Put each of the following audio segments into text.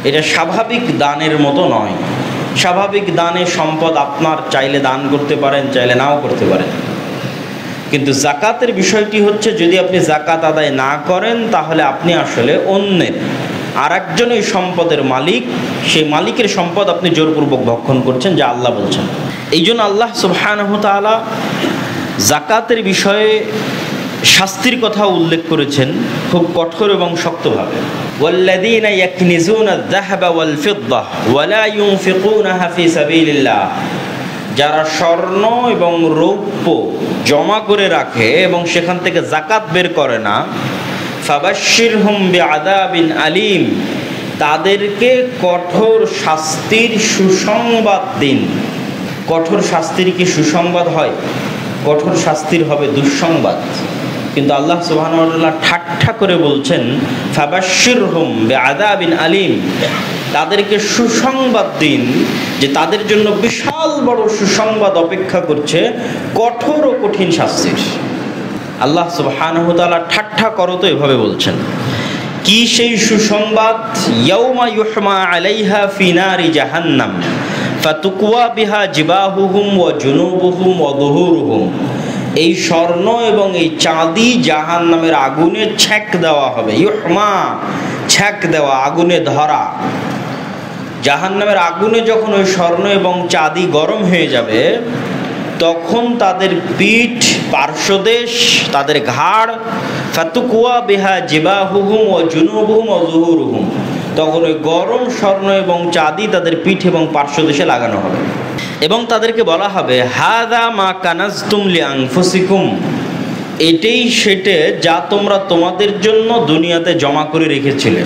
এটা স্বাভাবিক দানের মতো নয়। স্বাভাবিক দানে সম্পদ আপনার চাইলে দান করতে পারেন, চাইলে নাও করতে পারেন। কিন্তু জাকাতের বিষয়টি হচ্ছে, যদি আপনি জাকাত আদায় না করেন তাহলে আপনি আসলে অন্যের, আর একজন এই সম্পদের মালিক, সেই মালিকের সম্পদ আপনি জোরপূর্বক ভক্ষণ করছেন, যা আল্লাহ বলছেন। এই জন্য আল্লাহ সুবহানাহু ওয়া তাআলা জাকাতের বিষয়ে শাস্তির কথা উল্লেখ করেছেন খুব কঠোর এবং শক্তভাবে। ওয়াল্লাযীনা ইয়াকনিজুনা আয-যাহাবা ওয়াল ফিদ্দা ওয়া লা ইউনফিকুনাহা ফী সাবিলিল্লাহ, যারা স্বর্ণ এবং রৌপ্য জমা করে রাখে এবং সেখান থেকে জাকাত বের করে না, ফাবাশশিরহুম বিআযাবিন আলীম, তাদেরকে কঠোর শাস্তির সুসংবাদ দিন। কঠোর শাস্তির কি সুসংবাদ হয়? কঠোর শাস্তির হবে দুঃসংবাদ। কিন্তু আল্লাহ সুবহানাহু ওয়া তাআলা ঠাট্টা করে বলছেন ফাবাশশিরহুম বিআযাবিন আলীম, তাদেরকে সুসংবাদ দিন যে তাদের জন্য বিশাল বড় সুসংবাদ অপেক্ষা করছে, কঠোর ও কঠিন শাস্তির। আল্লাহ সুবহানাহু ওয়া তাআলা ঠাট্টা করো তো এভাবে বলছেন। কি সেই সুসংবাদ? ইয়াউমা ইউহমা আলাইহা ফি নারি জাহান্নাম ফাতুকওয়া বিহা জিবাহুহুম ওয়া জুনুবুহুম ওয়া যুহুরুহুম, এই স্বর্ণ এবং এই চাঁদি জাহান্নামের আগুনে ছ্যাঁক দেওয়া হবে। ইউহমা, ছ্যাঁক দেওয়া, আগুনে ধরা। জাহান্নামের আগুনে যখন ওই স্বর্ণ এবং চাঁদি গরম হয়ে যাবে, তখন তাদের পিঠ, পার্শ্বদেশ, তাদের ঘাড়, ফাতুকওয়া বিহা জিবাহুহুম ওয়া জুনুবুহুম ওয়া যুহুরুহুম, তখন ওই গরম স্বর্ণ এবং চাঁদি তাদের পিঠ এবং পার্শ্বদেশে লাগানো হবে এবং তাদেরকে বলা হবে হাযা মা কানাজতুম লিআনফুসিকুম, এটাই সেটা যা তোমরা তোমাদের জন্য দুনিয়াতে জমা করে রেখেছিলে।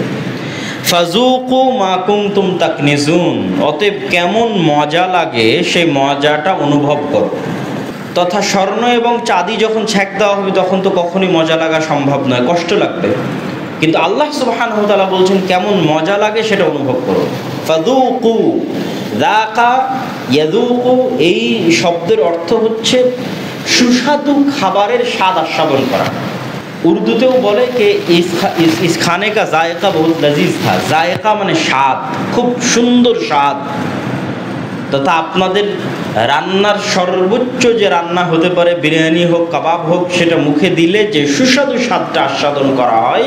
ফাযুকু মা কুনতুম তাকনিজুন, অতএব কেমন মজা লাগে সেই মজাটা অনুভব করো। তথা স্বর্ণ এবং চাঁদি যখন ছ্যাঁক দেওয়া হবে তখন তো কখনোই মজা লাগা সম্ভব নয়, কষ্ট লাগবে। কিন্তু আল্লাহ সুবহানাহু ওয়া তাআলা বলছেন কেমন মজা লাগে সেটা অনুভব করো। ফাযুকু, যাকা ইয়াযুকু, এই শব্দের অর্থ হচ্ছে সুস্বাদু খাবারের স্বাদ আস্বাদন করা। উর্দুতেও বলে কে ইস খানে কা জায়কা বহুত লজিজ থা। জায়কা মানে স্বাদ, খুব সুন্দর স্বাদ। তথা আপনাদের রান্নার সর্বোচ্চ যে রান্না হতে পারে, বিরিয়ানি হোক, কাবাব হোক, সেটা মুখে দিলে যে সুস্বাদু স্বাদটা আস্বাদন করা হয়,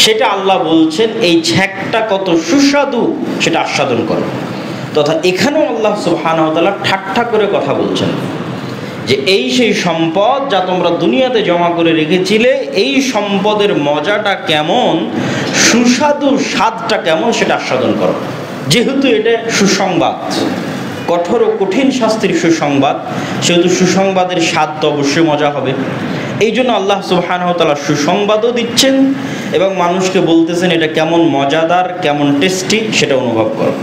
সেটা আল্লাহ বলছেন এই ছ্যাঁকটা কত সুস্বাদু সেটা আস্বাদন করো। তথা এখানেও আল্লাহ সুবহানাহু ওয়া তাআলা ঠাট্টা করে কথা বলছেন যে এই সেই সম্পদ যা তোমরা দুনিয়াতে জমা করে রেখেছিলে, এই সম্পদের মজাটা কেমন, সুস্বাদু স্বাদটা কেমন সেটা আস্বাদন করো। যেহেতু এটা সুসংবাদ, কঠোর ও কঠিন শাস্তির সুসংবাদ, সেহেতু সুসংবাদের স্বাদ তো অবশ্যই মজা হবে। এই জন্য আল্লাহ সুবহানাহু ওয়া তাআলা সুসংবাদও দিচ্ছেন এবং মানুষকে বলতেছেন এটা কেমন মজাদার, কেমন টেস্টি সেটা অনুভব করো।